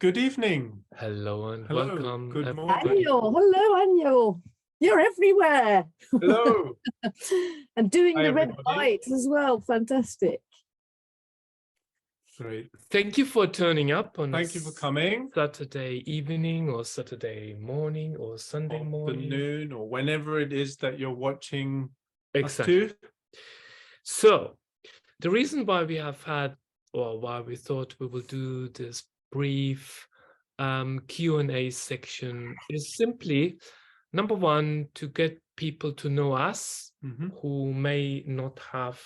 Good evening. Hello and Hello. welcome. Good morning. Anyo, hello, Anyo. You're everywhere. Hello. And doing Hi, the red everybody. light as well. Fantastic. Great. Thank you for turning up on Thank you for coming. Saturday evening or Saturday morning or Sunday morning. Afternoon or whenever it is that you're watching Exactly. us too. So the reason why we have had, or why we thought we will do this brief Q&A section is simply, number one, to get people to know us who may not have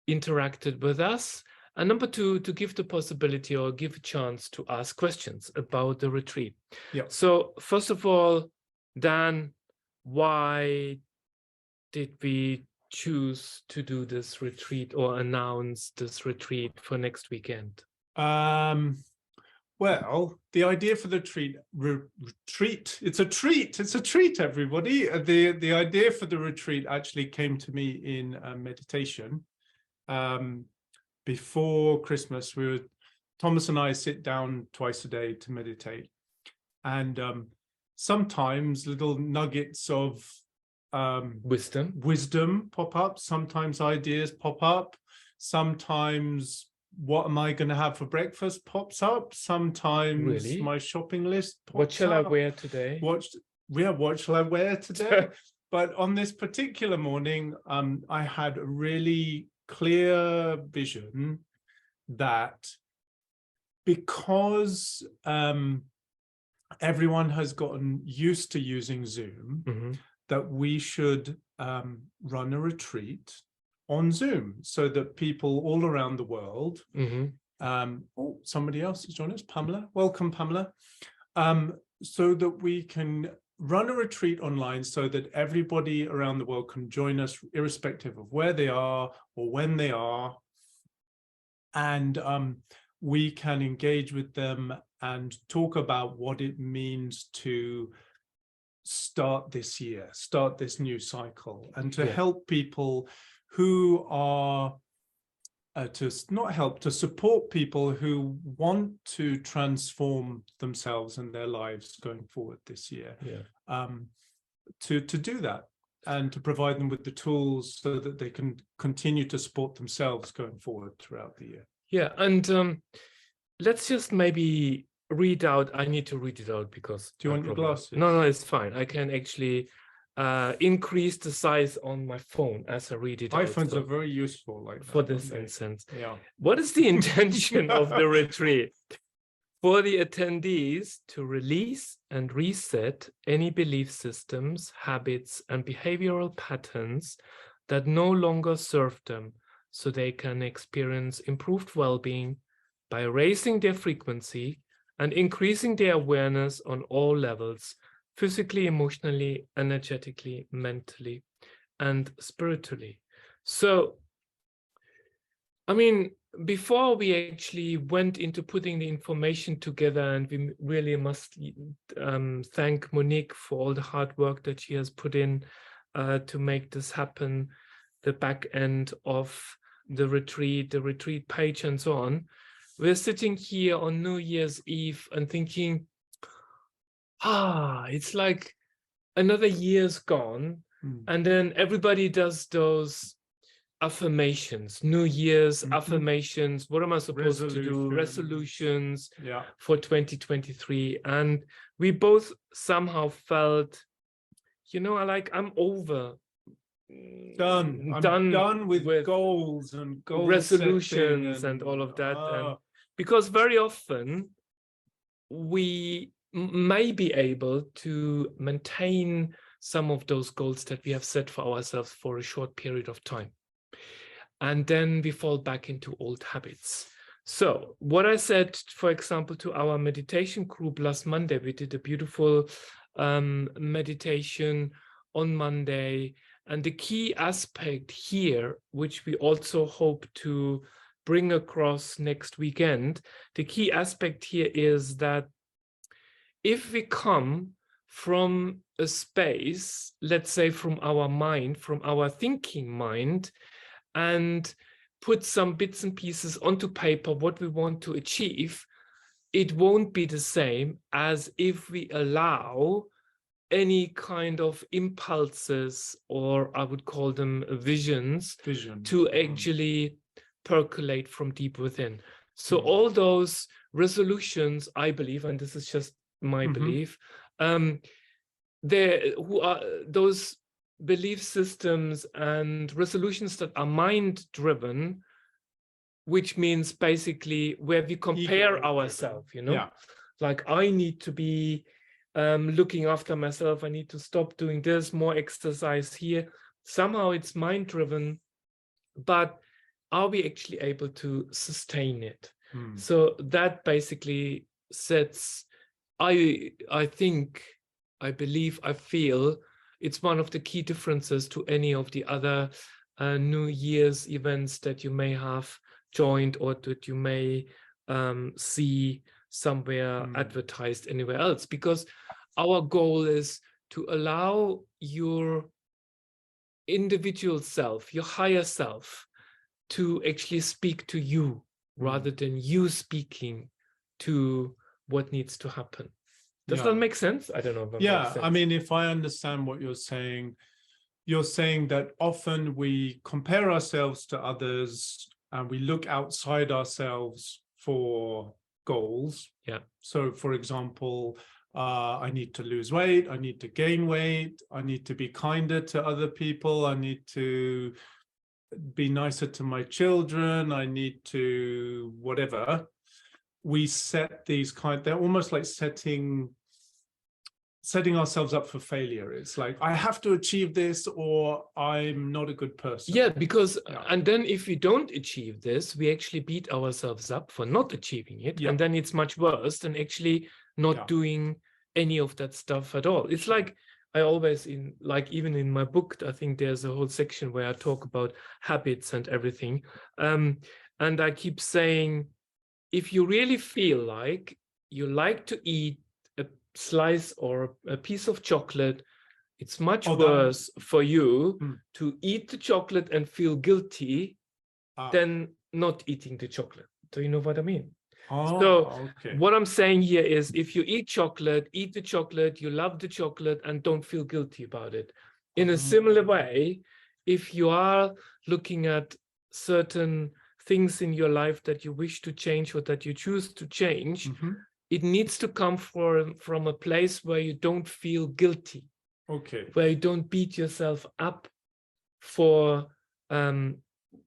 interacted with us. And number two, to give the possibility or give a chance to ask questions about the retreat. Yeah. So first of all, Dan, why did we choose to do this retreat or announce this retreat for next weekend? Well, the idea for the retreat, it's a treat, everybody. The idea for the retreat actually came to me in meditation. Before Christmas, Thomas and I sit down twice a day to meditate. And sometimes little nuggets of wisdom pop up. Sometimes ideas pop up. Sometimes what am I going to have for breakfast pops up. Sometimes my shopping list pops up. What shall I wear today? What shall I wear today? But on this particular morning, I had a really clear vision that because everyone has gotten used to using Zoom, that we should run a retreat on Zoom so that people all around the world, oh, somebody else has joined us, Pamela. Welcome, Pamela. So that we can run a retreat online so that everybody around the world can join us irrespective of where they are or when they are. And we can engage with them and talk about what it means to start this year, start this new cycle, and to help people who are, to support people who want to transform themselves and their lives going forward this year, to do that and to provide them with the tools so that they can continue to support themselves going forward throughout the year. Yeah, and let's just maybe read out. I need to read it out because... Do you want your glasses? No, it's fine. I can actually increase the size on my phone as I read it out. iPhones are very useful like that, for this instance. Yeah. What is the intention of the retreat? For the attendees to release and reset any belief systems, habits, and behavioral patterns that no longer serve them, so they can experience improved well-being by raising their frequency and increasing their awareness on all levels, physically, emotionally, energetically, mentally, and spiritually. So, I mean, before we actually went into putting the information together, and we really must thank Monique for all the hard work that she has put in to make this happen, the back end of the retreat page and so on. We're sitting here on New Year's Eve and thinking, it's like another year's gone. And then everybody does those affirmations, New Year's affirmations. What am I supposed to do? Resolutions for 2023. And we both somehow felt, I'm over. I'm done with goals and goal resolutions and all of that. And because very often we may be able to maintain some of those goals that we have set for ourselves for a short period of time. And then we fall back into old habits. So what I said, for example, to our meditation group last Monday, we did a beautiful meditation on Monday. And the key aspect here, which we also hope to bring across next weekend, the key aspect here is that if we come from a space, let's say from our mind, from our thinking mind, and put some bits and pieces onto paper, what we want to achieve, it won't be the same as if we allow any kind of impulses, or I would call them visions, to actually percolate from deep within. So all those resolutions, I believe, and this is just my belief, those belief systems and resolutions that are mind driven, which means basically where we compare ourselves, you know, like I need to be looking after myself, I need to stop doing this, more exercise here. Somehow it's mind driven, but are we actually able to sustain it? So that basically sets, I think, I believe, I feel it's one of the key differences to any of the other New Year's events that you may have joined or that you may see somewhere advertised anywhere else, because our goal is to allow your individual self, your higher self, to actually speak to you rather than you speaking to what needs to happen. Does that make sense? I don't know if that makes sense. I mean, if I understand what you're saying that often we compare ourselves to others and we look outside ourselves for goals. So for example, I need to lose weight, I need to gain weight, I need to be kinder to other people, I need to be nicer to my children, I need to whatever. We set these they're almost like setting ourselves up for failure. It's like, I have to achieve this or I'm not a good person. Yeah, because and then if we don't achieve this, we actually beat ourselves up for not achieving it. And then it's much worse than actually not doing any of that stuff at all. It's like, I always, even in my book, I think there's a whole section where I talk about habits and everything. And I keep saying, if you really feel like you like to eat a slice or a piece of chocolate, it's much worse for you to eat the chocolate and feel guilty than not eating the chocolate. Do you know what I mean? What I'm saying here is, if you eat the chocolate, you love the chocolate and don't feel guilty about it. In a similar way, if you are looking at certain things in your life that you wish to change or that you choose to change, it needs to come from a place where you don't feel guilty, where you don't beat yourself up for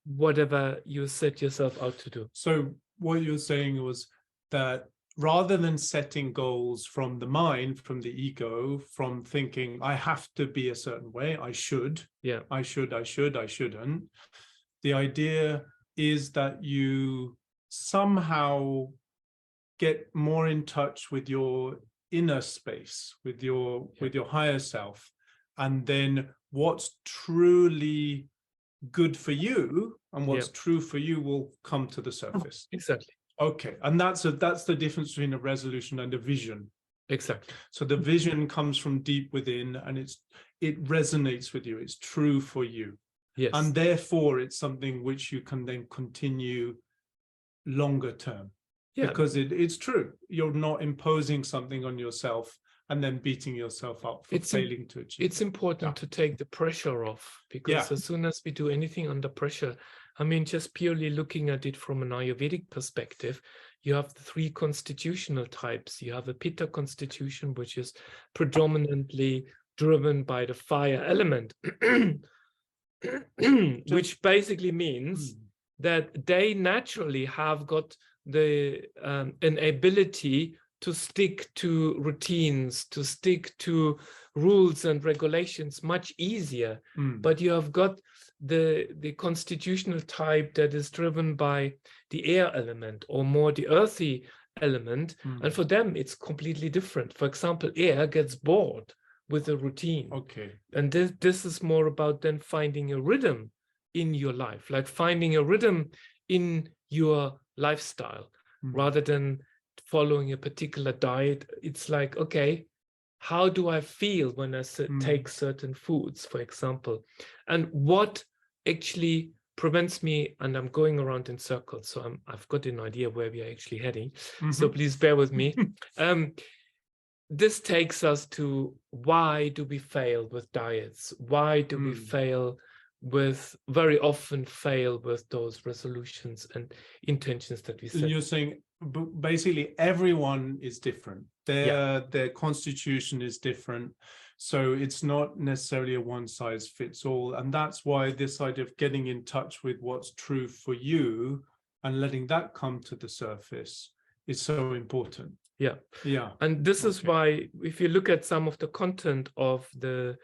whatever you set yourself out to do. So what you're saying was that rather than setting goals from the mind, from the ego, from thinking I have to be a certain way, I shouldn't, the idea is that you somehow get more in touch with your inner space, with your higher self, and then what's truly good for you and what's true for you will come to the surface. Exactly. Okay, and that's the difference between a resolution and a vision. Exactly. So the vision comes from deep within, and it resonates with you. It's true for you. Yes. And therefore, it's something which you can then continue longer term. Yeah. Because it's true. You're not imposing something on yourself and then beating yourself up for failing to achieve. It's important to take the pressure off, because as soon as we do anything under pressure, I mean, just purely looking at it from an Ayurvedic perspective, you have the 3 constitutional types. You have a Pitta constitution, which is predominantly driven by the fire element, which basically means that they naturally have got the an ability to stick to routines, to stick to rules and regulations much easier. But you have got the constitutional type that is driven by the air element, or more the earthy element. And for them, it's completely different. For example, air gets bored with a routine. And this is more about then finding a rhythm in your life, like finding a rhythm in your lifestyle, rather than following a particular diet. It's like, okay, how do I feel when I take certain foods, for example, and what actually prevents me, and I'm going around in circles. So I've got an idea where we are actually heading. So Mhm. please bear with me. This takes us to, why do we fail with diets? Why do we very often fail with those resolutions and intentions that we And set? you're saying basically everyone is different. Their constitution is different. So it's not necessarily a one size fits all. And that's why this idea of getting in touch with what's true for you and letting that come to the surface is so important. Yeah. Yeah. And this is why, if you look at some of the content of the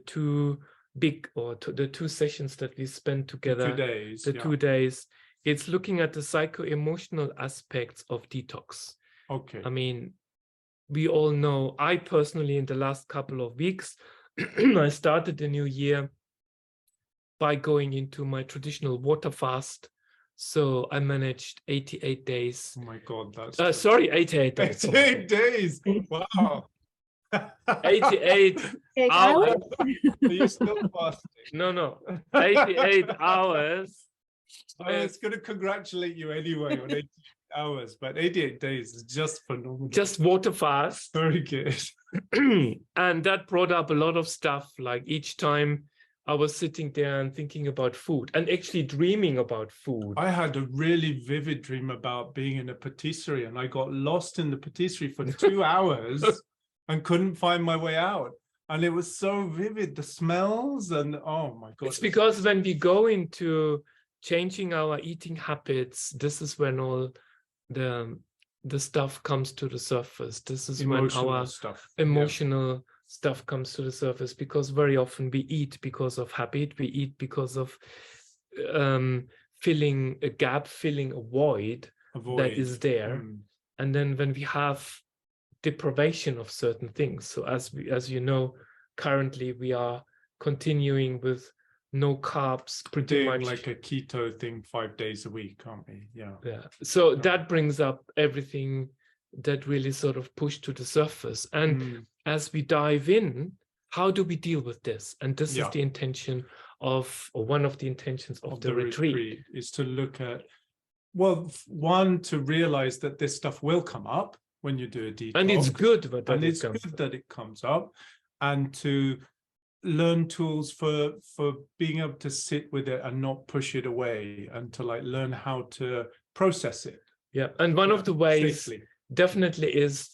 two big, or the two sessions that we spent together, the 2 days, it's looking at the psycho-emotional aspects of detox. Okay. I mean, we all know, I personally, in the last couple of weeks, I started the new year by going into my traditional water fast. So I managed 88 days. Oh my God, that's sorry, 88 days. 88 days. Wow. 88 8 hours. Are you still fasting? No. 88 hours. I was going to congratulate you anyway on 88 hours, but 88 days is just phenomenal. Just water fast. Very good. And that brought up a lot of stuff. Like each time I was sitting there and thinking about food and actually dreaming about food. I had a really vivid dream about being in a patisserie, and I got lost in the patisserie for 2 hours and couldn't find my way out. And it was so vivid, the smells, and oh my God. It's because when we go into changing our eating habits, this is when all the stuff comes to the surface. This is emotional when our stuff. emotional stuff comes to the surface, because very often we eat because of habit. We eat because of filling a gap, filling a void that is there. And then when we have deprivation of certain things, so as you know, currently we are continuing with no carbs, pretty much like a keto thing 5 days a week, can't we? Yeah. So that brings up everything that really sort of pushed to the surface. And as we dive in, how do we deal with this? And this is the intention of, or one of the intentions of the retreat, is to look at, well, one, to realize that this stuff will come up when you do a detox. And it's good that it comes up, and to learn tools for being able to sit with it and not push it away, and to like learn how to process it. Yeah. And one of the ways safely. Definitely is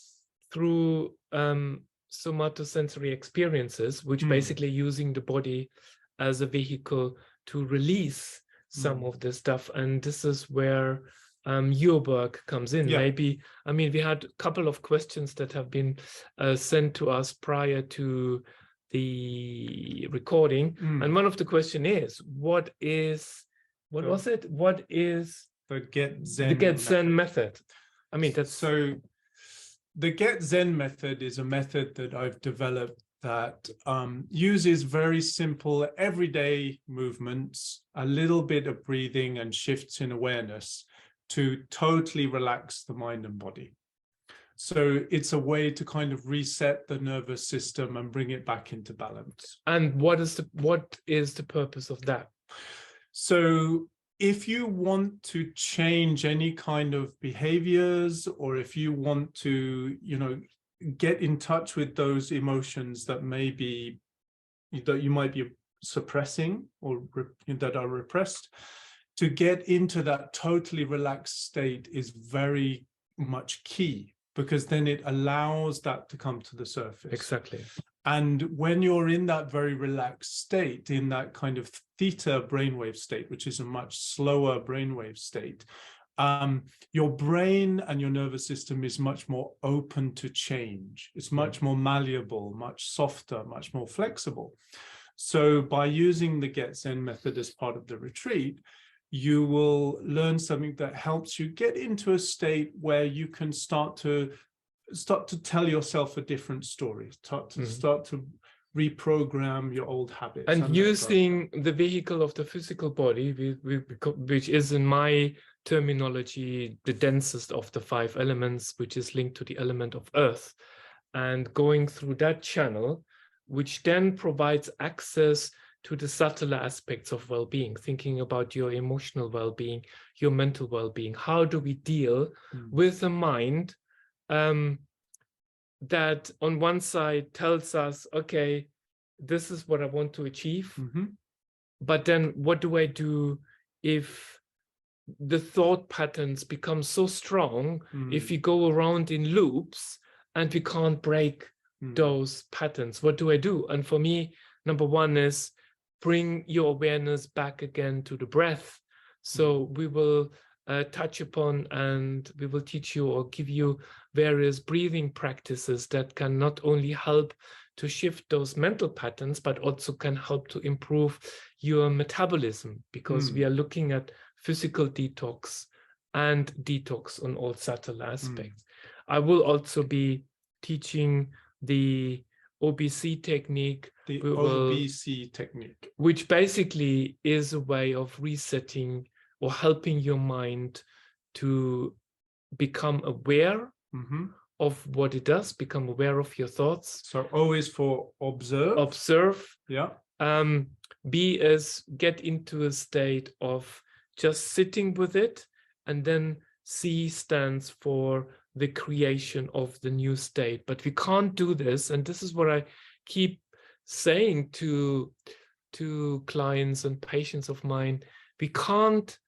through somatosensory experiences, which basically using the body as a vehicle to release some of this stuff. And this is where your work comes in. Maybe, I mean, we had a couple of questions that have been sent to us prior to the recording. And one of the question is, what is the Get Zen method? I mean, that's so the Get Zen method is a method that I've developed that uses very simple everyday movements, a little bit of breathing and shifts in awareness to totally relax the mind and body. So it's a way to kind of reset the nervous system and bring it back into balance. And what is the purpose of that? So if you want to change any kind of behaviors, or if you want to, get in touch with those emotions that you might be suppressing or that are repressed, to get into that totally relaxed state is very much key, because then it allows that to come to the surface. Exactly. And when you're in that very relaxed state, in that kind of theta brainwave state, which is a much slower brainwave state, your brain and your nervous system is much more open to change. It's much more malleable, much softer, much more flexible. So by using the Get Zen method as part of the retreat, you will learn something that helps you get into a state where you can start to tell yourself a different story, start to reprogram your old habits. And using the vehicle of the physical body, which is, in my terminology, the densest of the 5 elements, which is linked to the element of earth, and going through that channel, which then provides access to the subtler aspects of well-being, thinking about your emotional well-being, your mental well-being. How do we deal with a mind that on one side tells us, okay, this is what I want to achieve, but then what do I do if the thought patterns become so strong, if we go around in loops and we can't break those patterns? What do I do? And for me, number one is bring your awareness back again to the breath. So we will touch upon, and we will teach you or give you various breathing practices that can not only help to shift those mental patterns, but also can help to improve your metabolism, because we are looking at physical detox and detox on all subtle aspects. I will also be teaching the OBC technique. The OBC technique, which basically is a way of resetting or helping your mind to become aware of what it does, become aware of your thoughts. So O is for observe. Observe. Yeah. B is get into a state of just sitting with it, and then C stands for the creation of the new state. But we can't do this, and this is what I keep saying to clients and patients of mine. We can't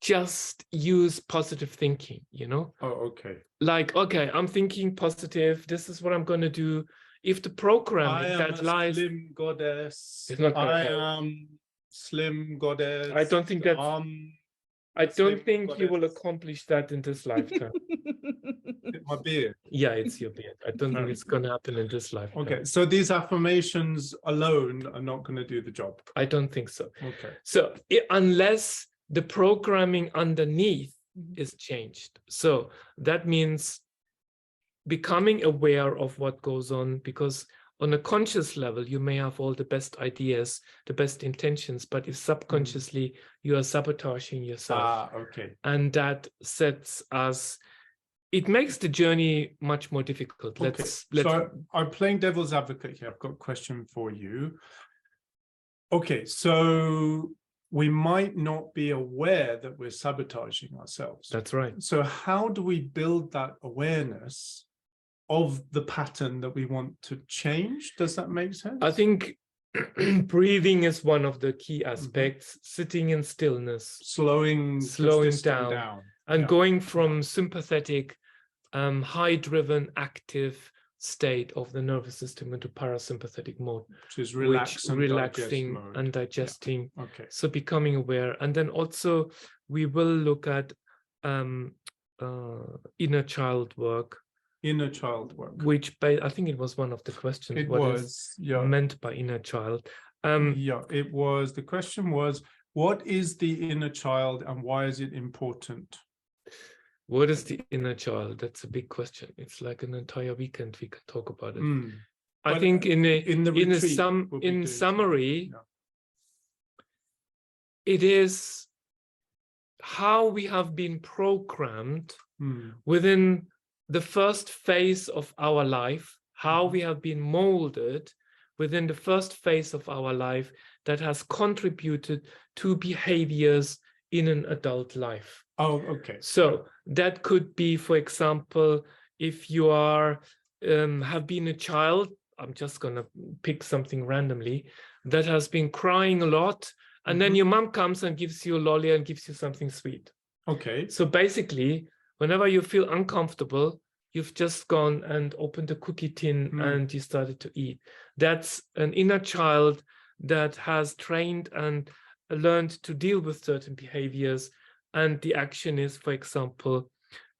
just use positive thinking, you know? Oh, okay. Like, okay, I'm thinking positive, this is what I'm going to do. If the programming that lies... Slim goddess. It's not I am slim goddess. I don't think that's... I don't think goddess. you will accomplish that in this lifetime. My beard. Yeah, it's your beard. I don't think it's going to happen in this lifetime. Okay, so these affirmations alone are not going to do the job. I don't think so. Okay. So unless the programming underneath is changed. So that means becoming aware of what goes on, because on a conscious level, you may have all the best ideas, the best intentions, but if subconsciously you are sabotaging yourself, okay. and that sets us, it makes the journey much more difficult. Let's So I'm playing devil's advocate here. I've got a question for you. Okay, so we might not be aware that we're sabotaging ourselves. That's right. So how do we build that awareness of the pattern that we want to change? Does that make sense? I think breathing is one of the key aspects. Sitting in stillness, slowing down. And going from sympathetic, high-driven, active state of the nervous system into parasympathetic mode, which is relaxing and digesting. Yeah. Okay. So becoming aware, and then also we will look at inner child work. Inner child work, which I think it was one of the questions. It what was is yeah. meant by inner child? Yeah, it was. The question was, what is the inner child and why is it important? What is the inner child? That's a big question. It's like an entire weekend we could talk about it. I think in summary, it is how we have been programmed within the first phase of our life, how we have been molded within the first phase of our life that has contributed to behaviors in an adult life. Oh, okay. So that could be, for example, if you are have been a child, I'm just going to pick something randomly, that has been crying a lot, and then your mom comes and gives you a lolly and gives you something sweet. Okay. So basically, whenever you feel uncomfortable, you've just gone and opened a cookie tin and you started to eat. That's an inner child that has trained and learned to deal with certain behaviors. And the action is, for example,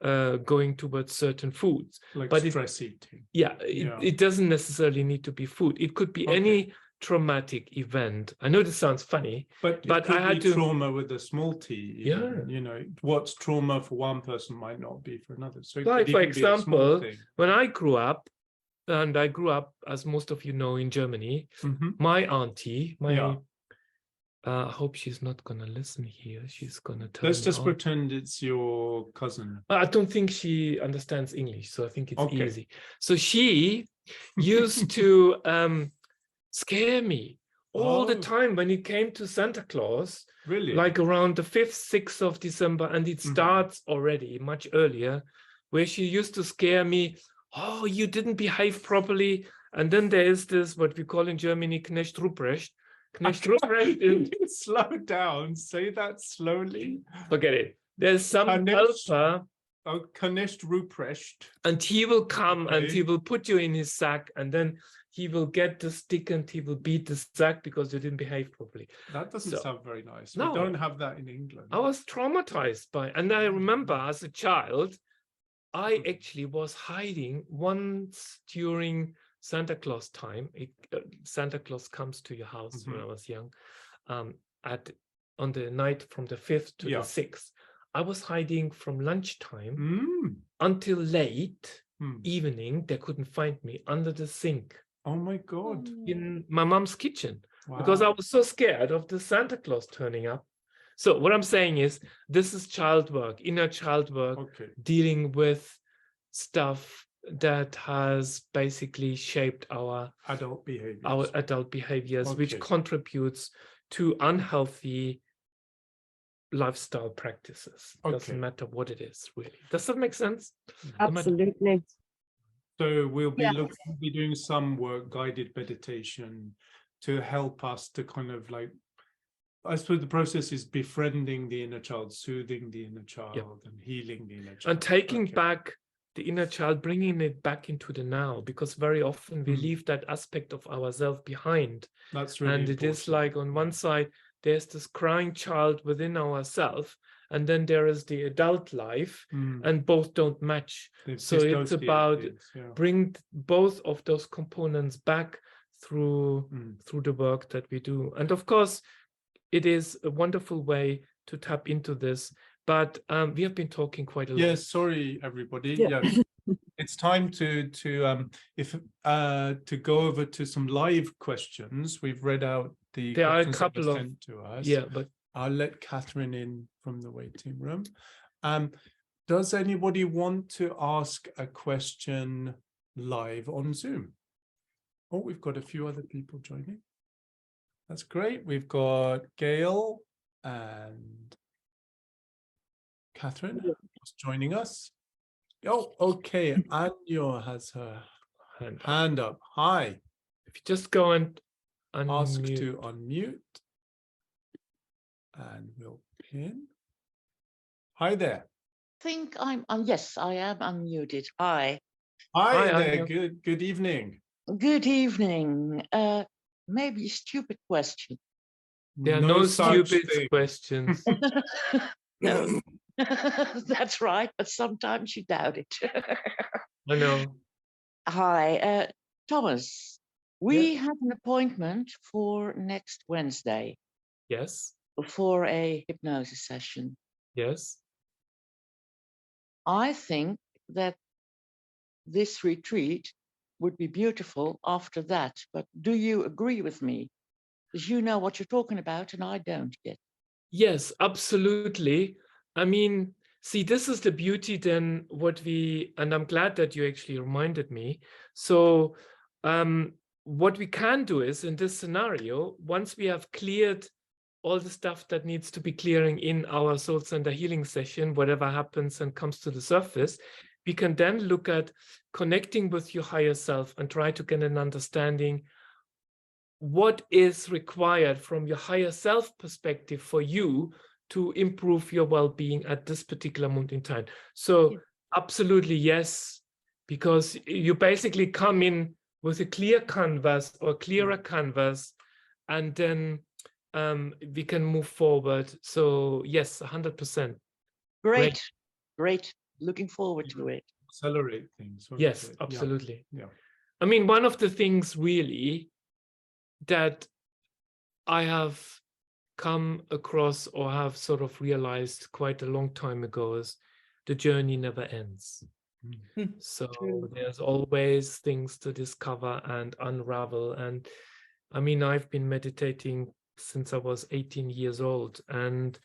going towards certain foods. Like stress eating. Yeah, it doesn't necessarily need to be food. It could be any traumatic event. I know this sounds funny, but I had to trauma with a small t. Yeah, you know, what's trauma for one person might not be for another. So like, for example, when I grew up, and I grew up, as most of you know, in Germany, my auntie, I hope she's not gonna listen here. She's gonna tell Let's me just pretend it's your cousin. I don't think she understands English, so I think it's easy. So she used to scare me all the time when he came to Santa Claus, Really? like around the 5th, 6th of December, and it starts already much earlier, where she used to scare me. Oh, you didn't behave properly. And then there is this, what we call in Germany, Knecht Ruprecht. Knecht Ruprecht is... Slow down. Say that slowly. Forget it. There's some helper. Oh, Knecht Ruprecht. And he will come and he Okay. will put you in his sack, and then he will get the stick and he will beat the sack because you didn't behave properly. That doesn't sound very nice. No. We don't have that in England. I was traumatized by it. And I remember as a child, I actually was hiding once during Santa Claus time. Santa Claus comes to your house when I was young, on the night from the 5th to the 6th. I was hiding from lunchtime until late evening. They couldn't find me under the sink. Oh my God. In my mom's kitchen, because I was so scared of the Santa Claus turning up. So what I'm saying is, this is child work, inner child work, dealing with stuff that has basically shaped our adult behaviors, which contributes to unhealthy lifestyle practices. Doesn't matter what it is, really. Does that make sense? Absolutely. So we'll be doing some work, guided meditation, to help us to kind of like, I suppose the process is befriending the inner child, soothing the inner child, and healing the inner child. And taking back the inner child, bringing it back into the now, because very often we leave that aspect of ourselves behind. That's really important. It is like on one side, there's this crying child within ourselves, and then there is the adult life, and both don't match. So it's about bring both of those components back through the work that we do. And of course, it is a wonderful way to tap into this. But we have been talking quite a lot. Yes, sorry, everybody. Yeah. It's time to go over to some live questions. We've read out the there questions are a couple that were of sent to us. but I'll let Catherine in from the waiting room. Does anybody want to ask a question live on Zoom? Oh, we've got a few other people joining. That's great. We've got Gail and Catherine joining us. Oh, okay. Anyo has her hand up. Hi. If you just go and unmute. Ask to unmute. And we'll pin. Hi there. I think I'm yes, I am unmuted. Hi. Hi there. Good evening. Good evening. Maybe a stupid question. There are no stupid questions. No. That's right, but sometimes you doubt it. I know. Hi, Thomas. We have an appointment for next Wednesday. Yes. For a hypnosis session. Yes. I think that this retreat would be beautiful after that, but do you agree with me? Because you know what you're talking about and I don't yet. Yes, absolutely. I mean, see, this is the beauty then and I'm glad that you actually reminded me. So what we can do is in this scenario, once we have cleared all the stuff that needs to be clearing in our soul center healing session, whatever happens and comes to the surface, we can then look at connecting with your higher self and try to get an understanding what is required from your higher self perspective for you to improve your well-being at this particular moment in time. So absolutely yes, because you basically come in with a clear canvas or clearer canvas, and then we can move forward. So yes, 100%. Great. Looking forward to it. Accelerate things. Yes, absolutely. Yeah. I mean, one of the things really that I have come across or have sort of realized quite a long time ago is the journey never ends. So there's always things to discover and unravel. And I mean, I've been meditating since I was 18 years old. And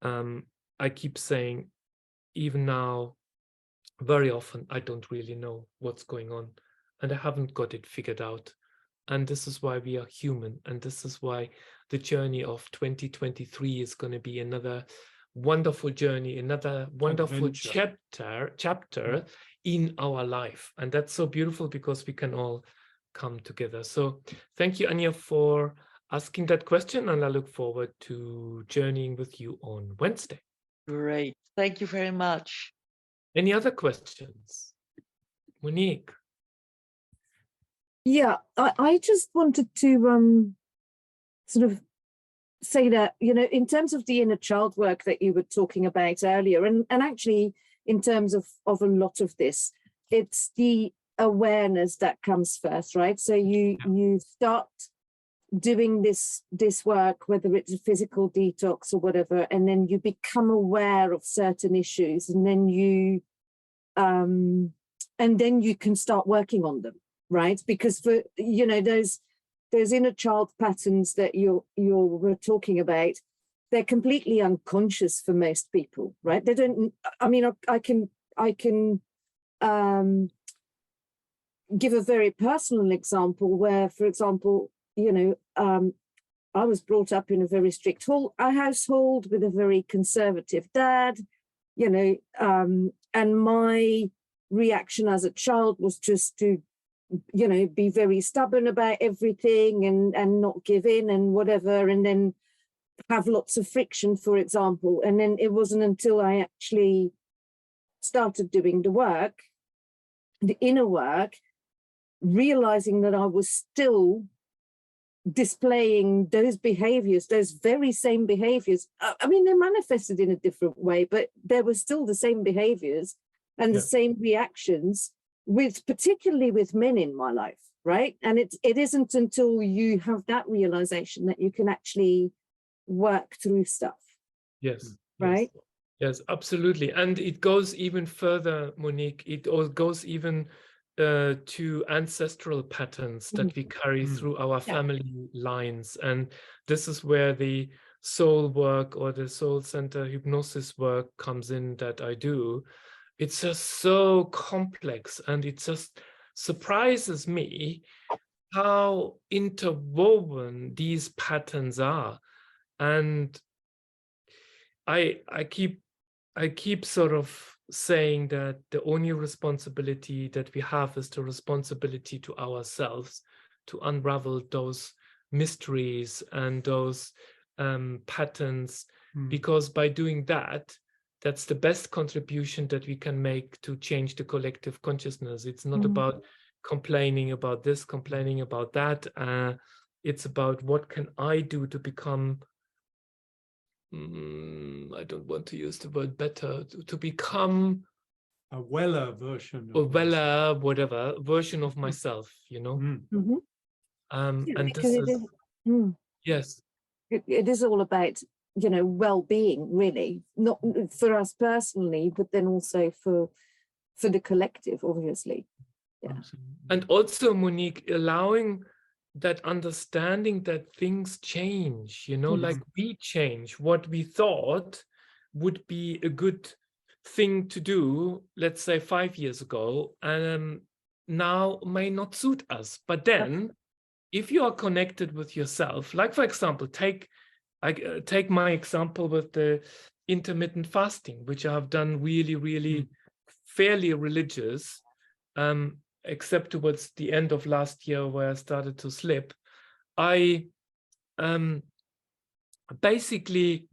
I keep saying, even now, very often, I don't really know what's going on. And I haven't got it figured out. And this is why we are human. And this is why the journey of 2023 is going to be another wonderful journey, another wonderful chapter in our life. And that's so beautiful because we can all come together. So thank you, Anya, for asking that question. And I look forward to journeying with you on Wednesday. Great. Thank you very much. Any other questions? Monique? Yeah, I just wanted to sort of say that, you know, in terms of the inner child work that you were talking about earlier, and actually in terms of a lot of this, it's the awareness that comes first, right? So you start doing this work, whether it's a physical detox or whatever, and then you become aware of certain issues, and then you can start working on them, right? Because for, you know, those inner child patterns that you were talking about, they're completely unconscious for most people, right? They don't. I mean, I can give a very personal example where, for example, you know, I was brought up in a very strict household with a very conservative dad, you know, and my reaction as a child was just to, you know, be very stubborn about everything and not give in and whatever, and then have lots of friction, for example. And then it wasn't until I actually started doing the work, the inner work, realizing that I was still displaying those behaviors, those very same behaviors. I mean, they manifested in a different way, but there were still the same behaviors and the same reactions, particularly with men in my life, right? And it isn't until you have that realization that you can actually work through stuff. Yes. Right? Yes, absolutely. And it goes even further, Monique. It goes even to ancestral patterns that we carry through our family lines. And this is where the soul work or the soul center hypnosis work comes in that I do. It's just so complex, and it just surprises me how interwoven these patterns are. And I keep sort of saying that the only responsibility that we have is the responsibility to ourselves to unravel those mysteries and those patterns, because by doing that, that's the best contribution that we can make to change the collective consciousness. It's not about complaining about this, complaining about that. It's about what can I do to become, I don't want to use the word better, to become a weller version a of weller, whatever version of myself, you know. And this is yes, it is all about, you know, well-being, really, not for us personally, but then also for the collective, obviously. And also, Monique, allowing that understanding that things change, you know, like we change. What we thought would be a good thing to do, let's say 5 years ago, now may not suit us. But then if you are connected with yourself, like, for example, take my example with the intermittent fasting, which I have done really fairly religious, except towards the end of last year where I started to slip. I basically,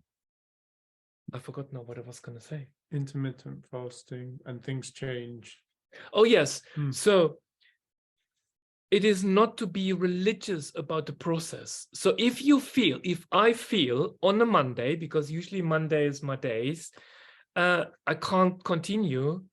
I forgot now what I was going to say. Intermittent fasting and things change. Oh, yes. So it is not to be religious about the process. So if I feel on a Monday, because usually Monday is my days, I can't continue,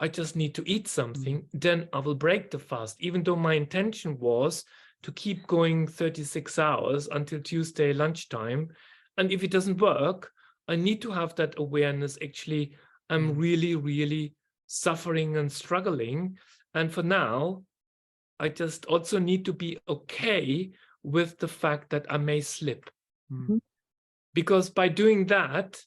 I just need to eat something, then I will break the fast, even though my intention was to keep going 36 hours until Tuesday lunchtime. And if it doesn't work, I need to have that awareness. Actually, I'm really suffering and struggling. And for now, I just also need to be okay with the fact that I may slip. Because by doing that,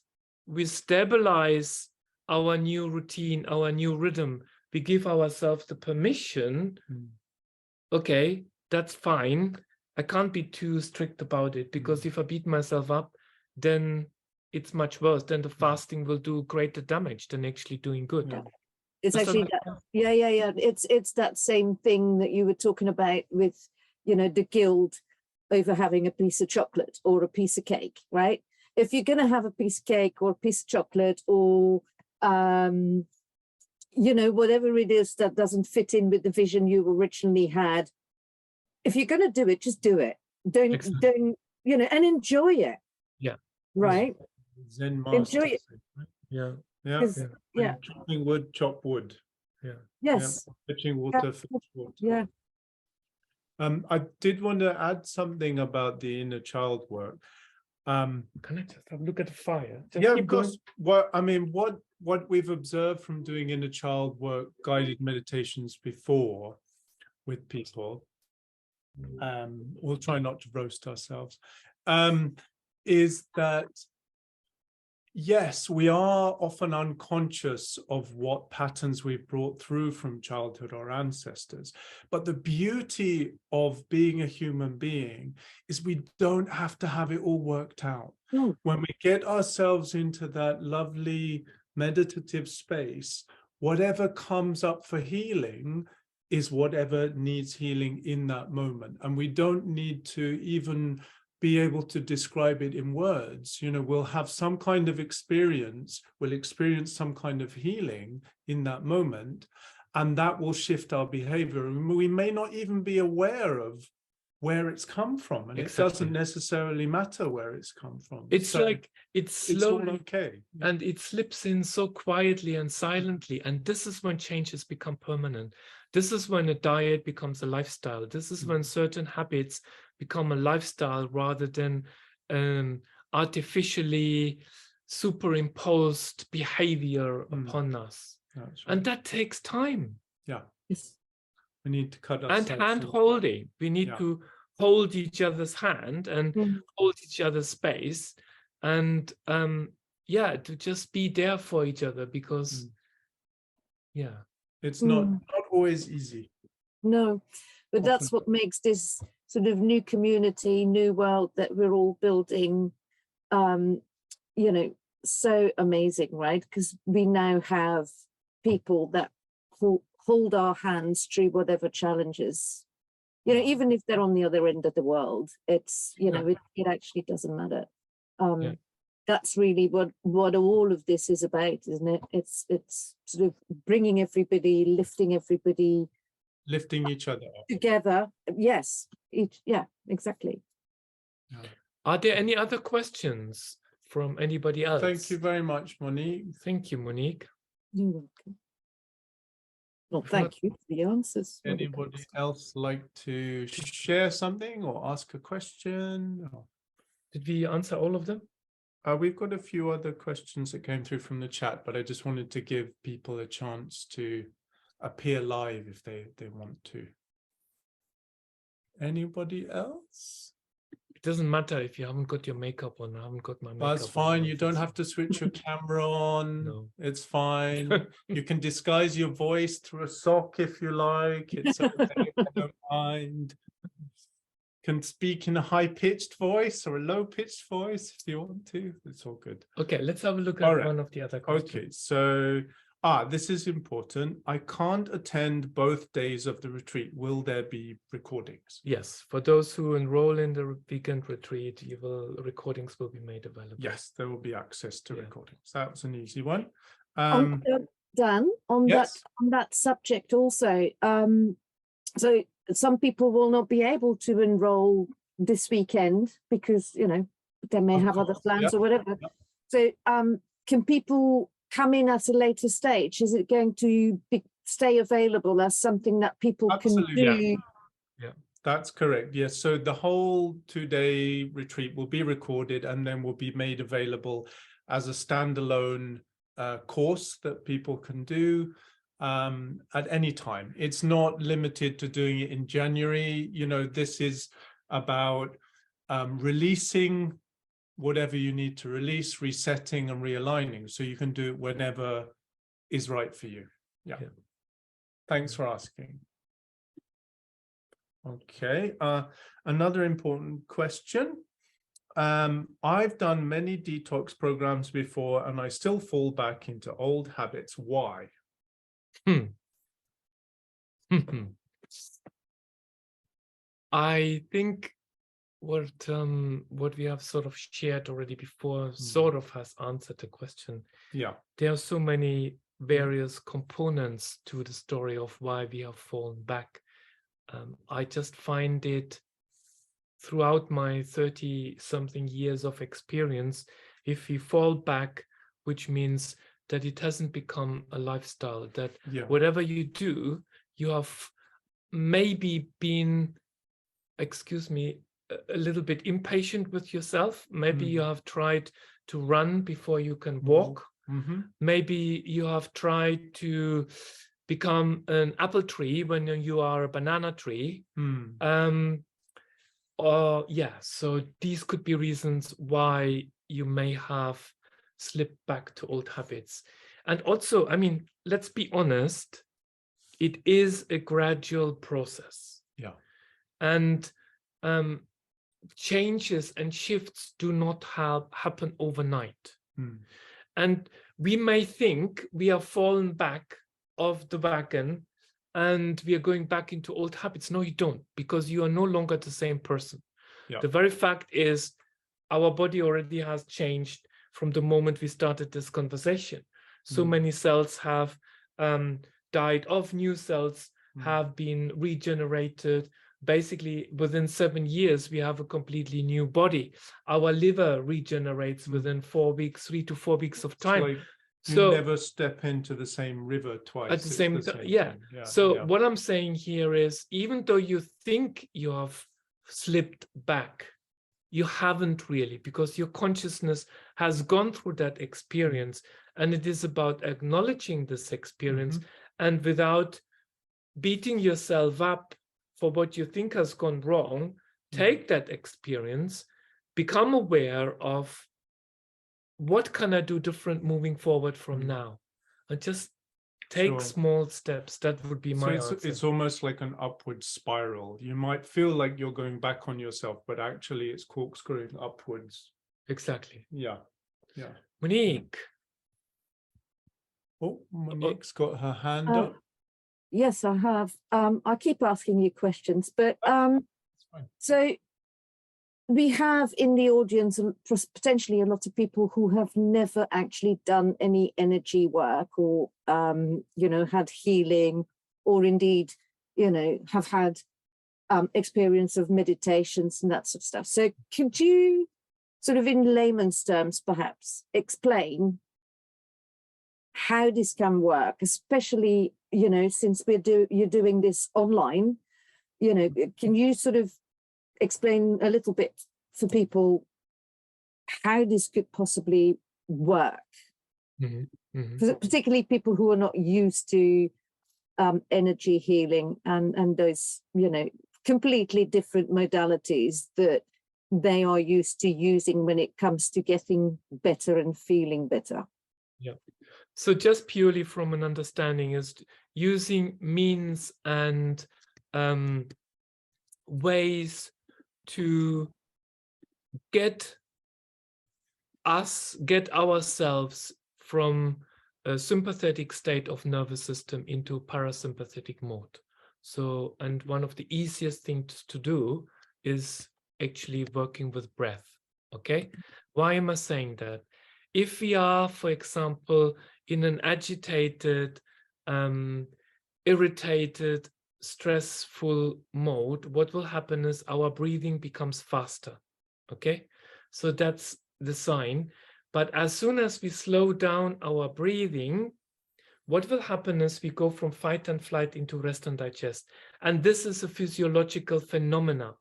we stabilize our new routine, our new rhythm. We give ourselves the permission, okay, that's fine. I can't be too strict about it, because if I beat myself up, then it's much worse. Then the fasting will do greater damage than actually doing good. Yeah. It's Does that actually make that, sense? yeah. It's that same thing that you were talking about with, you know, the guilt over having a piece of chocolate or a piece of cake, right? If you're going to have a piece of cake or a piece of chocolate, or you know, whatever it is that doesn't fit in with the vision you originally had, if you're going to do it, just do it. Don't, you know, and enjoy it. Yeah. Right. Zen Enjoy masters. it. Right? Yeah. Yeah. 'Cause, yeah. When chopping wood, chop wood. Yeah. Yes. Yeah. Fetching water, fetch water. Yeah. I did want to add something about the inner child work. Can I just have a look at the fire? Just Yeah, keep because going. what we've observed from doing inner child work, guided meditations before with people, we'll try not to roast ourselves, is that yes, we are often unconscious of what patterns we've brought through from childhood or ancestors. But the beauty of being a human being is we don't have to have it all worked out. No. When we get ourselves into that lovely meditative space, whatever comes up for healing is whatever needs healing in that moment. And we don't need to even be able to describe it in words. You know, we'll have some kind of experience, we'll experience some kind of healing in that moment, and that will shift our behavior. And we may not even be aware of where it's come from, and Exactly. it doesn't necessarily matter where it's come from. It's So like it's slowly, all okay. and it slips in so quietly and silently. And this is when changes become permanent. This is when a diet becomes a lifestyle. This is when certain habits become a lifestyle rather than artificially superimposed behavior upon us. That's right. And that takes time. Yeah. Yes. We need to cut And ourselves hand off. holding. We need to hold each other's hand and hold each other's space, and yeah, to just be there for each other, because yeah, it's not always easy. No, but that's what makes this sort of new community, new world that we're all building, you know, so amazing, right? Because we now have people that hold our hands through whatever challenges, you know, even if they're on the other end of the world. It's, you know, it actually doesn't matter. That's really what all of this is about, isn't it? It's sort of bringing everybody, lifting everybody, lifting each other up together. Yes, exactly. Are there any other questions from anybody else? Thank you very much, Monique. Thank you, Monique. You're welcome. Well, thank you for the answers. Anybody else like to share something or ask a question? Did we answer all of them? We've got a few other questions that came through from the chat, but I just wanted to give people a chance to appear live if they want to. Anybody else? It doesn't matter if you haven't got your makeup on. I haven't got my makeup on. That's fine. You don't have to switch your camera on. No. It's fine. You can disguise your voice through a sock if you like. It's okay. I don't mind. Can speak in a high-pitched voice or a low-pitched voice if you want to. It's all good. Okay, let's have a look at one of the other questions. Okay, so this is important. I can't attend both days of the retreat. Will there be recordings? Yes, for those who enroll in the weekend retreat, recordings will be made available. Yes, there will be access to recordings. That was an easy one. Dan, on that subject also, so some people will not be able to enroll this weekend because, you know, they may have other plans or whatever. So can people come in at a later stage? Is it going to stay available as something that people can do? Yeah, that's correct. Yes, so the whole 2-day retreat will be recorded and then will be made available as a standalone course that people can do at any time. It's not limited to doing it in January. You know, this is about releasing whatever you need to release, resetting and realigning. So you can do it whenever is right for you. Yeah. Thanks for asking. Okay. Another important question. I've done many detox programs before, and I still fall back into old habits. Why? I think what we have sort of shared already before sort of has answered the question. Yeah. There are so many various components to the story of why we have fallen back. I just find it throughout my 30-something years of experience, if we fall back, which means that it hasn't become a lifestyle, that whatever you do, you have maybe been, excuse me, a little bit impatient with yourself. Maybe you have tried to run before you can walk. Maybe you have tried to become an apple tree when you are a banana tree. So these could be reasons why you may have slipped back to old habits. And also, I mean, let's be honest, it is a gradual process. Yeah. And changes and shifts do not happen overnight. And we may think we have fallen back off the wagon and we are going back into old habits. No, you don't, because you are no longer the same person. Yeah. The very fact is our body already has changed from the moment we started this conversation. So many cells have died off, new cells have been regenerated. Basically, within 7 years, we have a completely new body. Our liver regenerates within 4 weeks, 3 to 4 weeks of time. Like you never step into the same river twice. At the same time, yeah. Yeah. So what I'm saying here is, even though you think you have slipped back, you haven't really, because your consciousness has gone through that experience, and it is about acknowledging this experience and without beating yourself up for what you think has gone wrong, take that experience, become aware of what can I do different moving forward from now, and just take small steps. That would be my answer. It's almost like an upward spiral. You might feel like you're going back on yourself, but actually it's corkscrewing upwards. Exactly. Yeah. Monique. Oh, Monique's got her hand up. Yes, I have. I keep asking you questions, but so we have in the audience potentially a lot of people who have never actually done any energy work or, had healing, or indeed, have had experience of meditations and that sort of stuff. So could you sort of in layman's terms, perhaps explain how this can work, especially, since you're doing this online, can you sort of explain a little bit for people how this could possibly work? Particularly people who are not used to energy healing and those, completely different modalities that they are used to using when it comes to getting better and feeling better. Yeah. So just purely from an understanding is using means and ways to get ourselves from a sympathetic state of nervous system into parasympathetic mode. So, and one of the easiest things to do is actually working with breath. Okay. Why am I saying that? If we are, for example, in an agitated, irritated, stressful mode, what will happen is our breathing becomes faster. Okay, so that's the sign. But as soon as we slow down our breathing, what will happen is we go from fight and flight into rest and digest. And this is a physiological phenomena.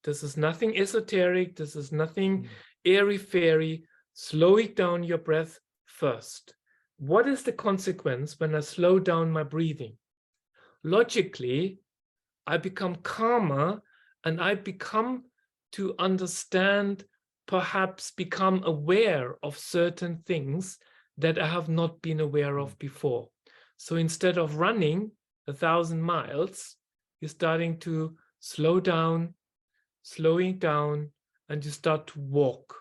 This is nothing esoteric. This is nothing airy-fairy. Slowing down your breath first. What is the consequence when I slow down my breathing? Logically, I become calmer and I become to understand, perhaps become aware of certain things that I have not been aware of before. So instead of running 1,000 miles, you're starting to slowing down, and you start to walk.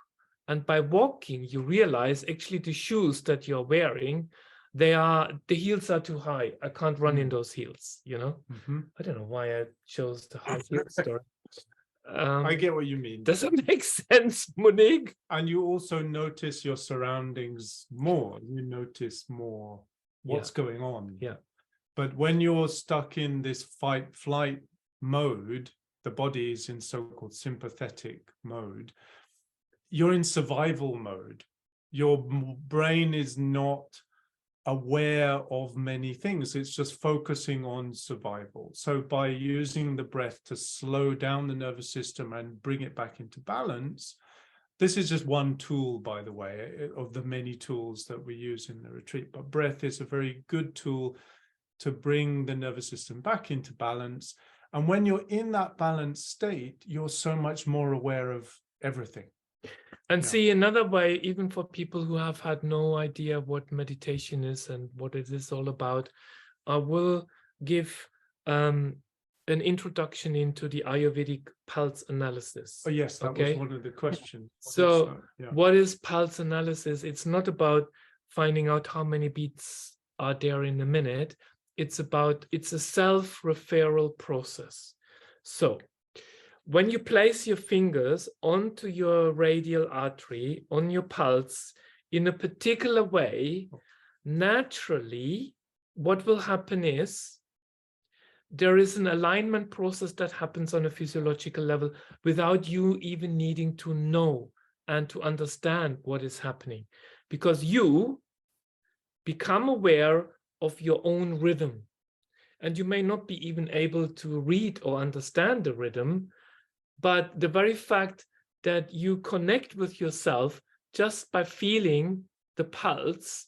And by walking, you realize actually the shoes that you're wearing, the heels are too high. I can't run in those heels, you know? I don't know why I chose the high heel story. I get what you mean. Does it make sense, Monique? And you also notice your surroundings more. You notice more what's going on. Yeah. But when you're stuck in this fight-flight mode, the body is in so-called sympathetic mode. You're in survival mode. Your brain is not aware of many things. It's just focusing on survival. So by using the breath to slow down the nervous system and bring it back into balance, this is just one tool, by the way, of the many tools that we use in the retreat. But breath is a very good tool to bring the nervous system back into balance. And when you're in that balanced state, you're so much more aware of everything. And see, another way, even for people who have had no idea what meditation is and what it is all about, I will give an introduction into the Ayurvedic pulse analysis. Oh, yes, that was one of the questions. So what is pulse analysis? It's not about finding out how many beats are there in a minute. It's a self-referral process. So when you place your fingers onto your radial artery, on your pulse, in a particular way, naturally, what will happen is there is an alignment process that happens on a physiological level without you even needing to know and to understand what is happening, because you become aware of your own rhythm. And you may not be even able to read or understand the rhythm, but the very fact that you connect with yourself just by feeling the pulse,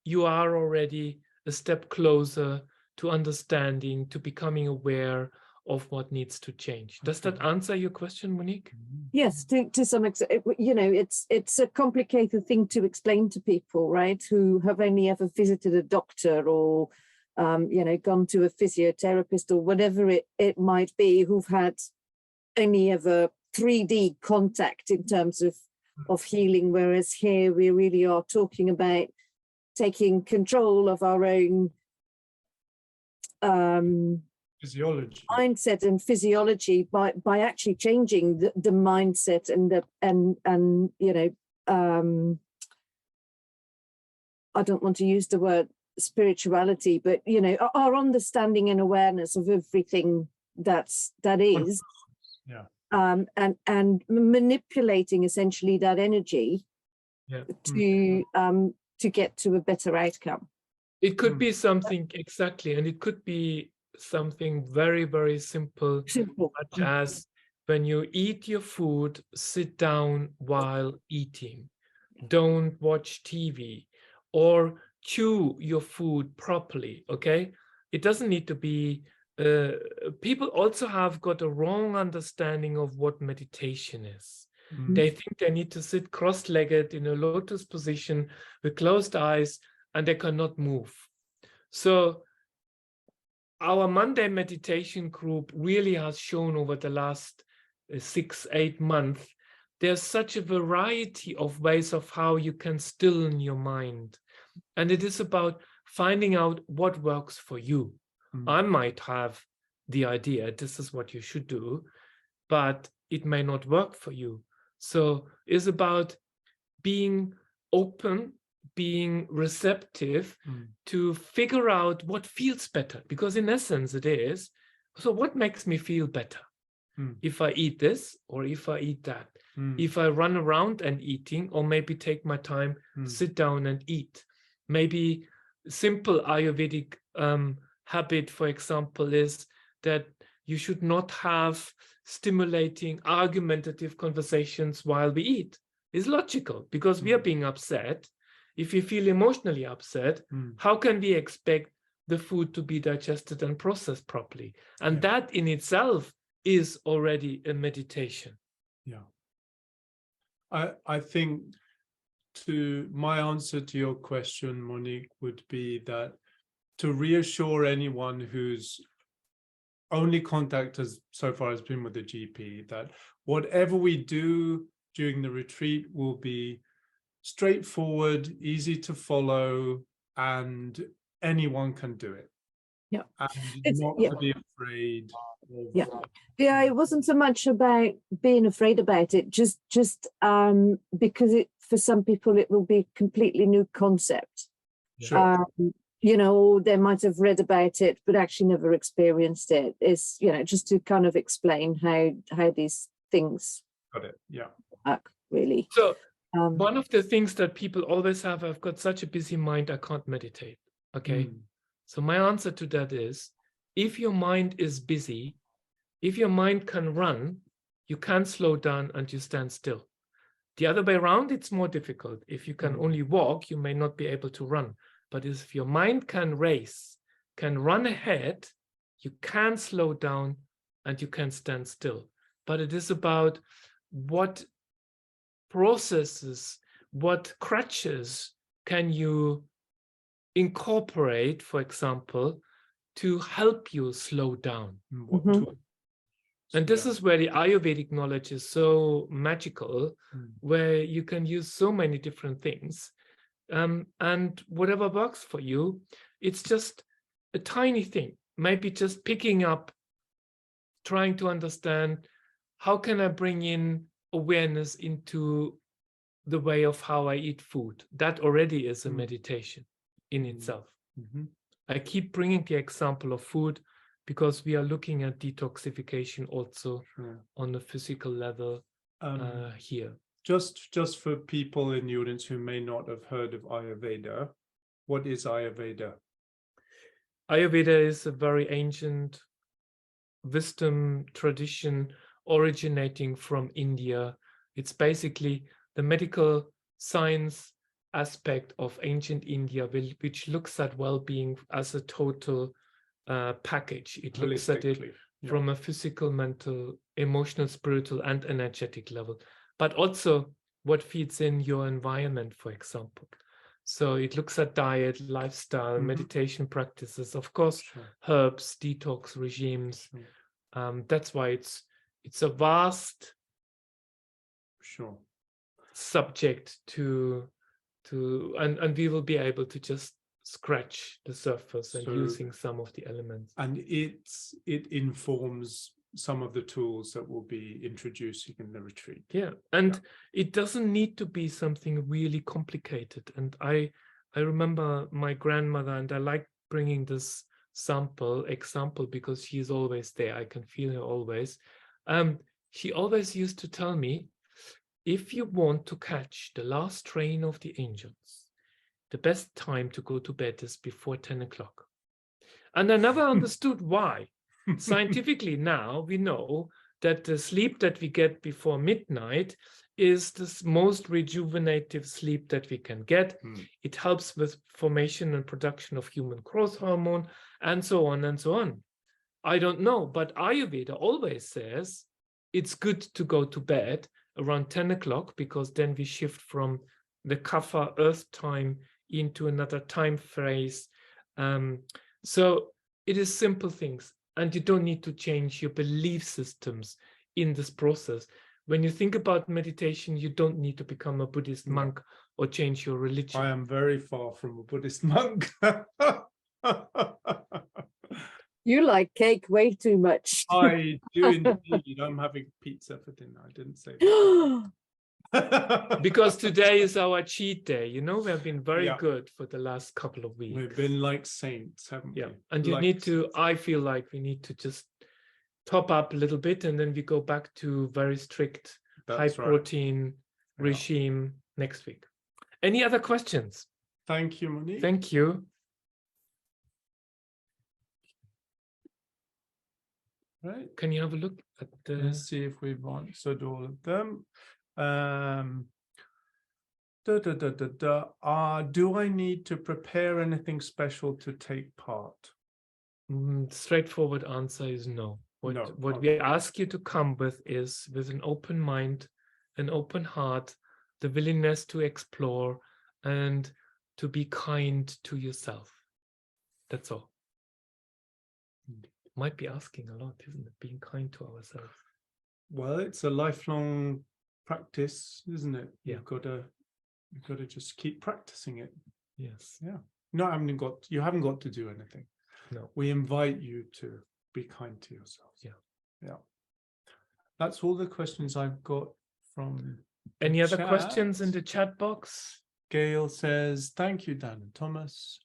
you are already a step closer to understanding, to becoming aware of what needs to change. Does that answer your question, Monique? Yes, to some extent. You know, it's a complicated thing to explain to people, right, who have only ever visited a doctor or you know, gone to a physiotherapist or whatever it might be, who've had only ever 3D contact in terms of healing, whereas here we really are talking about taking control of our own physiology, mindset and physiology by actually changing the mindset and you know, I don't want to use the word spirituality, but you know, our understanding and awareness of everything that is. Yeah. And manipulating essentially that energy to get to a better outcome. It could be something exactly, and it could be something very, very simple, such as when you eat your food, sit down while eating. Don't watch TV or chew your food properly, okay? It doesn't need to be people also have got a wrong understanding of what meditation is. They think they need to sit cross-legged in a lotus position with closed eyes and they cannot move. So our Monday meditation group really has shown over the last 6-8 months, there's such a variety of ways of how you can still your mind. And it is about finding out what works for you. I might have the idea, this is what you should do, but it may not work for you. So it's about being open, being receptive to figure out what feels better, because in essence it is, so what makes me feel better? If I eat this or if I eat that, if I run around and eating, or maybe take my time, sit down and eat. Maybe simple Ayurvedic habit, for example, is that you should not have stimulating argumentative conversations while we eat. It's logical because we are being upset. If you feel emotionally upset, how can we expect the food to be digested and processed properly? And that in itself is already a meditation. Yeah. I think my answer to your question, Monique, would be that to reassure anyone who's only contact so far has been with the GP, that whatever we do during the retreat will be straightforward, easy to follow, and anyone can do it. Yeah. And not to be afraid of, yeah. Yeah, it wasn't so much about being afraid about it, just because for some people it will be a completely new concept. Sure. You know, they might have read about it but actually never experienced it. It's, you know, just to kind of explain how these things Got it. Yeah. work, really. So one of the things that people always have, I've got such a busy mind, I can't meditate. Okay. So my answer to that is, if your mind is busy, if your mind can run, you can slow down and you stand still. The other way around, it's more difficult. If you can only walk, you may not be able to run. But if your mind can race, can run ahead, you can slow down and you can stand still. But it is about what processes, what crutches can you incorporate, for example, to help you slow down. And this is where the Ayurvedic knowledge is so magical, where you can use so many different things. And whatever works for you, it's just a tiny thing, maybe just picking up, trying to understand, how can I bring in awareness into the way of how I eat food? That already is a meditation in itself. I keep bringing the example of food because we are looking at detoxification also on the physical level here. Just for people in the audience who may not have heard of Ayurveda, what is Ayurveda? Ayurveda is a very ancient wisdom tradition originating from India. It's basically the medical science aspect of ancient India, which looks at well-being as a total package. It looks at it from a physical, mental, emotional, spiritual, and energetic level, but also what feeds in your environment, for example. So it looks at diet, lifestyle, meditation practices, of course, herbs, detox regimes. That's why it's a vast subject and we will be able to just scratch the surface and using some of the elements. And it informs some of the tools that we'll be introducing in the retreat. Yeah, and it doesn't need to be something really complicated. And I remember my grandmother, and I like bringing this example because she's always there. I can feel her always. She always used to tell me, if you want to catch the last train of the angels, the best time to go to bed is before 10 o'clock. And I never understood why. Scientifically now we know that the sleep that we get before midnight is the most rejuvenative sleep that we can get. It helps with formation and production of human growth hormone and so on and so on. I don't know, but Ayurveda always says it's good to go to bed around 10 o'clock because then we shift from the kapha earth time into another time phase. So it is simple things, and you don't need to change your belief systems in this process. When you think about meditation, you don't need to become a Buddhist monk or change your religion. I am very far from a Buddhist monk. You like cake way too much. I do indeed. I'm having pizza for dinner. I didn't say that. Because today is our cheat day. You know, we have been very good for the last couple of weeks. We've been like saints, haven't we? And you need to, I feel like we need to just top up a little bit, and then we go back to very strict high protein regime next week. Any other questions? Thank you, Monique. Thank you. Right. Can you have a look at the... Let's see if we've answered all of them. Do I need to prepare anything special to take part? Straightforward answer is no. What we ask you to come with is with an open mind, an open heart, the willingness to explore, and to be kind to yourself. That's all. might be asking a lot, isn't it? Being kind to ourselves. Well, it's a lifelong practice, isn't it? Yeah. You've got to just keep practicing it. Yes. Yeah. You haven't got to do anything. No. We invite you to be kind to yourselves. Yeah. Yeah. That's all the questions I've got from Any the other chat. questions in the chat box? Gail says, thank you, Dan and Thomas.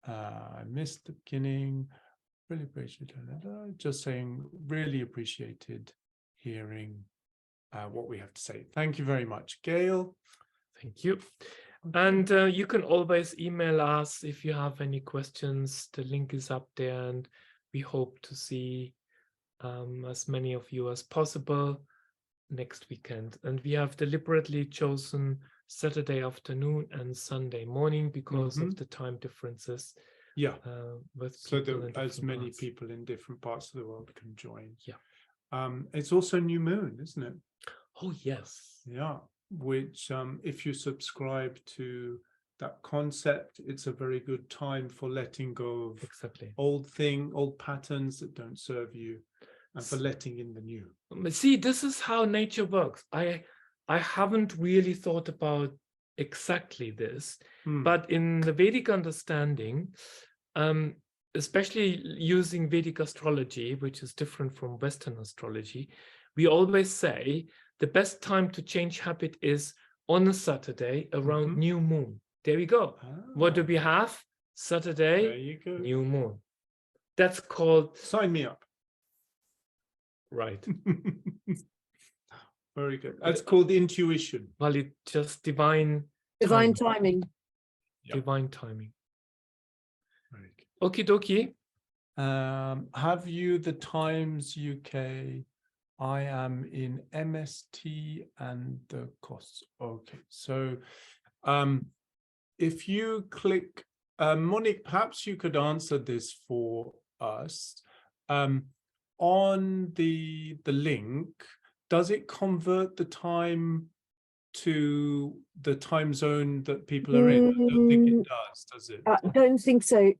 I missed the beginning. Really appreciate it. Just saying, really appreciated hearing what we have to say. Thank you very much, Gail. Thank you. And you can always email us if you have any questions. The link is up there, and we hope to see as many of you as possible next weekend. And we have deliberately chosen Saturday afternoon and Sunday morning because of the time differences. Yeah. With So people that in as different many parts. people in different parts of the world can join. Yeah. It's also new moon, isn't it? Oh, yes. Yeah. Which if you subscribe to that concept, it's a very good time for letting go of Exactly. old patterns that don't serve you, and for letting in the new. See, this is how nature works. I haven't really thought about exactly this, but in the Vedic understanding, especially using Vedic astrology, which is different from Western astrology, we always say the best time to change habit is on a Saturday around new moon. There we go. What do we have? Saturday, there you go. new moon. That's called... Sign me up. Right. Very good. That's called intuition. Well, it's just divine timing. Yep. Divine timing. Very good. Okie dokie. Have you the Times UK? I am in MST and the costs. Okay, so if you click, Monique, perhaps you could answer this for us. On the link, does it convert the time to the time zone that people are in? I don't think it does it? I don't think so.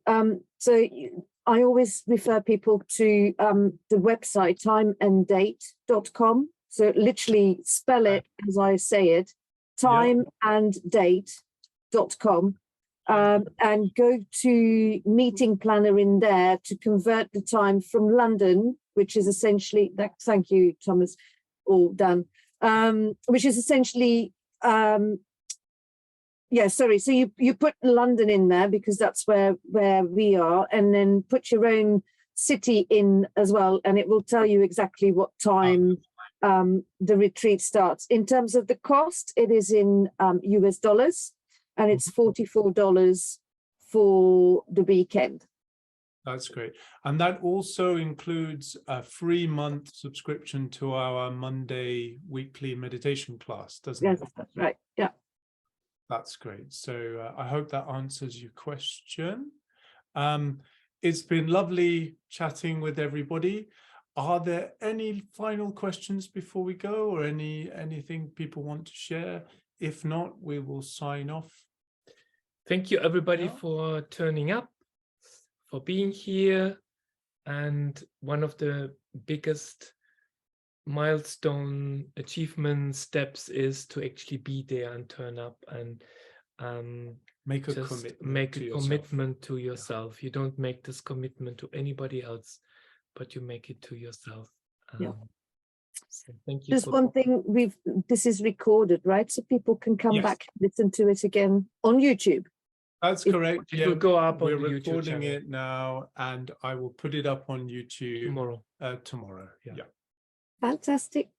I always refer people to the website timeanddate.com. So literally spell it as I say it, timeanddate.com. And go to meeting planner in there to convert the time from London, which is essentially that. Thank you, Thomas, or Dan. Which is essentially sorry. So you put London in there because that's where we are, and then put your own city in as well, and it will tell you exactly what time the retreat starts. In terms of the cost, it is in US dollars. And it's $44 for the weekend. That's great. And that also includes a free month subscription to our Monday weekly meditation class, doesn't it? Yes, that's right. Yeah. That's great. So I hope that answers your question. It's been lovely chatting with everybody. Are there any final questions before we go, or anything people want to share? If not, we will sign off. Thank you, everybody, for turning up, for being here. And one of the biggest milestone achievement steps is to actually be there and turn up and make a commitment to yourself. You don't make this commitment to anybody else, but you make it to yourself. So thank you. Just one thing, this is recorded, right? So people can come back and listen to it again on YouTube. That's correct. It will go up on the YouTube recording channel. it now, and I will put it up on YouTube tomorrow. Yeah. Fantastic.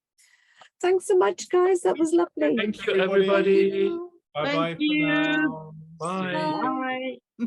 Thanks so much, guys. That was lovely. Thank you, everybody. Bye-bye for now. Bye. Bye.